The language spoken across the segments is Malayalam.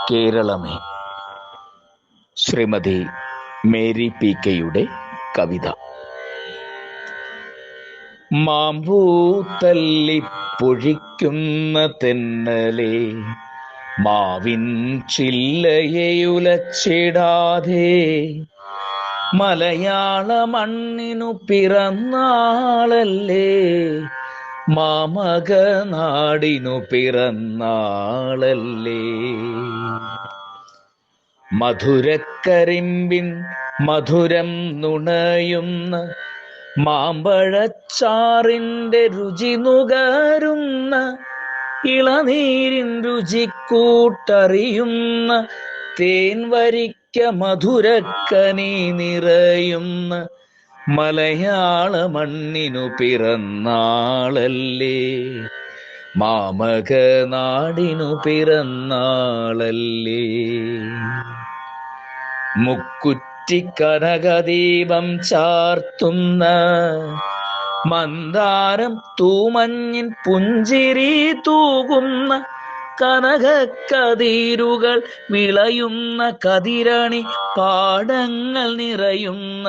കേരളമേ. ശ്രീമതി മേരി പി കെയുടെ കവിത. മാമ്പൂ തല്ലി പൊഴിക്കുന്ന തെന്നലെ, മാവിൻ ചില്ലയെ ഉലച്ചിടാതെ, മലയാള മണ്ണിനു പിറന്നാളല്ലേ, മാമക നാടിനു പിറന്നാളല്ലേ. മധുരക്കരിമ്പിൻ മധുരം നുണയുന്ന, മാമ്പഴച്ചാറിൻ്റെ രുചി നുകരുന്ന, ഇളനീരിൻ രുചിക്കൂട്ടറിയുന്ന, തേൻ വരിക്ക മധുരക്കനി നിറയുന്ന, മലയാള മണ്ണിനു പിറന്നാളല്ലേ, മാമക നാടിനു പിറന്നാളല്ലേ. മുക്കുറ്റി കനകദീപം ചാർത്തുന്ന, മന്ദാരം തൂമഞ്ഞിൻ പുഞ്ചിരി തൂകുന്ന, കനകക്കതിരുകൾ വിളയുന്ന, കതിരണി പാടങ്ങൾ നിറയുന്ന,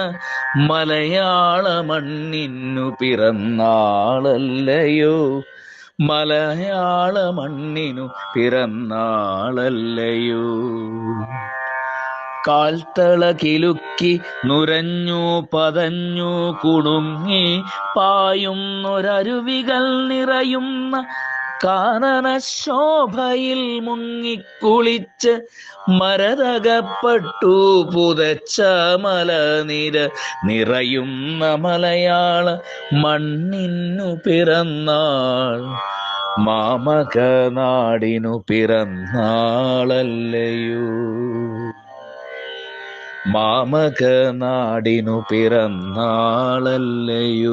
മലയാള മണ്ണിനു പിറന്നാളല്ലയോ, മലയാള മണ്ണിനു പിറന്നാളല്ലയോ. കാൽത്തള കിലുക്കി നുരഞ്ഞു പതഞ്ഞു കുണുങ്ങി പായുന്നൊരരുവികൾ നിറയുന്ന, കാനന ശോഭയിൽ മുങ്ങിക്കുളിച്ച് മരതകപ്പെട്ടു പുതച്ച മലനിര നിറയുന്ന, മലയാള മണ്ണിനു പിറന്നാൾ, മാമക നാടിനു പിറന്നാളല്ലയോ, മാമക നാടിനു പിറന്നാളല്ലയോ.